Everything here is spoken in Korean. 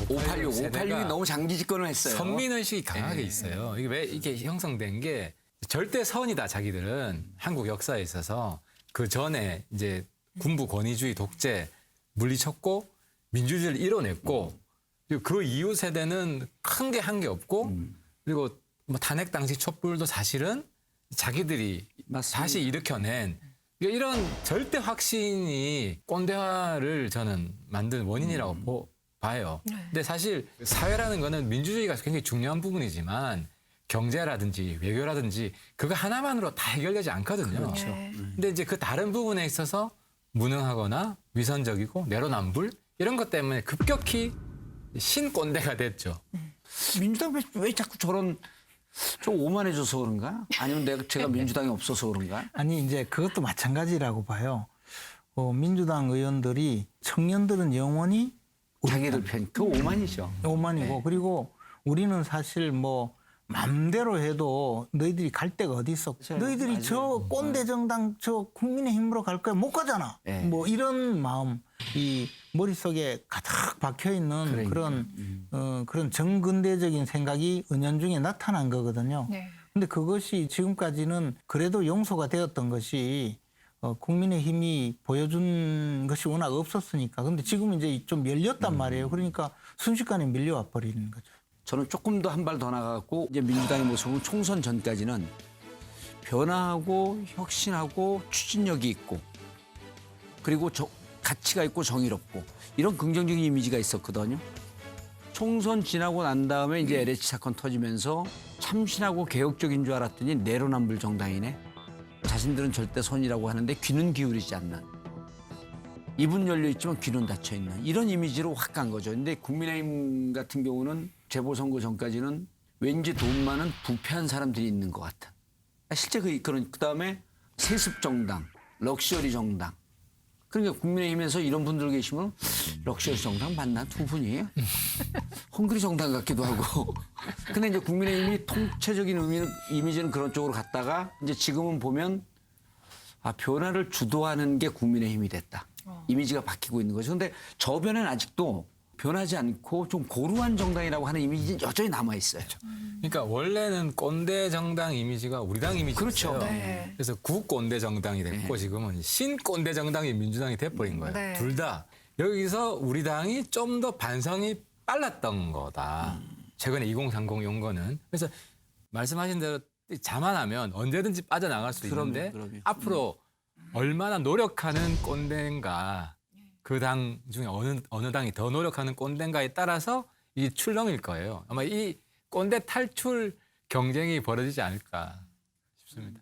586, 세대가 586이 너무 장기 집권을 했어요. 선민의식이 강하게 네. 있어요. 이게 왜 이게 형성된 게 절대 선이다 자기들은 한국 역사에 있어서 그 전에 이제 군부 권위주의 독재 물리쳤고 민주주의를 이뤄냈고 그리고 그 이후 세대는 큰 게 한 게 없고 그리고 뭐 탄핵 당시 촛불도 사실은 자기들이 맞습니다. 다시 일으켜낸 이런 절대 확신이 꼰대화를 저는 만든 원인이라고 봐요. 근데 사실 사회라는 거는 민주주의가 굉장히 중요한 부분이지만 경제라든지 외교라든지 그거 하나만으로 다 해결되지 않거든요. 그렇죠. 근데 이제 그 다른 부분에 있어서 무능하거나 위선적이고 내로남불 이런 것 때문에 급격히 신꼰대가 됐죠. 민주당 왜 자꾸 좀 오만해져서 그런가? 아니면 제가 민주당이 없어서 그런가? 아니 이제 그것도 마찬가지라고 봐요. 민주당 의원들이 청년들은 영원히 자기들 편, 그 오만이죠. 오만이고 네. 그리고 우리는 사실 뭐 맘대로 해도 너희들이 갈 데가 어디 있어? 맞아요. 너희들이 맞아요. 저 꼰대 정당 저 국민의힘으로 갈 거야 못 가잖아. 네. 뭐 이런 마음 이 머릿속에 가득 박혀 있는 그러니까. 그런 정근대적인 생각이 은연중에 나타난 거거든요. 네. 근데 그것이 지금까지는 그래도 용서가 되었던 것이 국민의힘이 보여준 것이 워낙 없었으니까. 근데 지금 이제 좀 열렸단 말이에요. 그러니까 순식간에 밀려와 버리는 거죠. 저는 조금 더 한 발 더 나가고 이제 민주당의 모습은 총선 전까지는 변화하고 혁신하고 추진력이 있고 그리고 가치가 있고 정의롭고 이런 긍정적인 이미지가 있었거든요. 총선 지나고 난 다음에 이제 LH 사건 터지면서 참신하고 개혁적인 줄 알았더니 내로남불 정당이네. 자신들은 절대 선이라고 하는데 귀는 기울이지 않는. 입은 열려 있지만 귀는 닫혀 있는 이런 이미지로 확 간 거죠. 근데 국민의힘 같은 경우는 재보선거 전까지는 왠지 돈 많은 부패한 사람들이 있는 것 같은. 실제 그다음에 세습 정당, 럭셔리 정당. 그러니까 국민의힘에서 이런 분들 계시면 럭셔리 정당 맞나 두 분이에요? 헝그리 정당 같기도 하고. 근데 이제 국민의힘이 통체적인 이미지는 그런 쪽으로 갔다가 이제 지금은 보면 변화를 주도하는 게 국민의힘이 됐다. 이미지가 바뀌고 있는 거죠. 근데 저 변화는 아직도 변하지 않고 좀 고루한 정당이라고 하는 이미지는 여전히 남아 있어요. 그러니까 원래는 꼰대 정당 이미지가 우리 당 이미지였어요. 그렇죠. 네. 그래서 구꼰대 정당이 됐고 지금은 신꼰대 정당이 민주당이 돼버린 거예요. 네. 둘 다. 여기서 우리 당이 좀 더 반성이 빨랐던 거다. 최근에 2030 용거는. 그래서 말씀하신 대로 자만하면 언제든지 빠져나갈 수 있는데 그럼요. 앞으로 얼마나 노력하는 꼰대인가 그 당 중에 어느 당이 더 노력하는 꼰대인가에 따라서 이 출렁일 거예요. 아마 이 꼰대 탈출 경쟁이 벌어지지 않을까 싶습니다.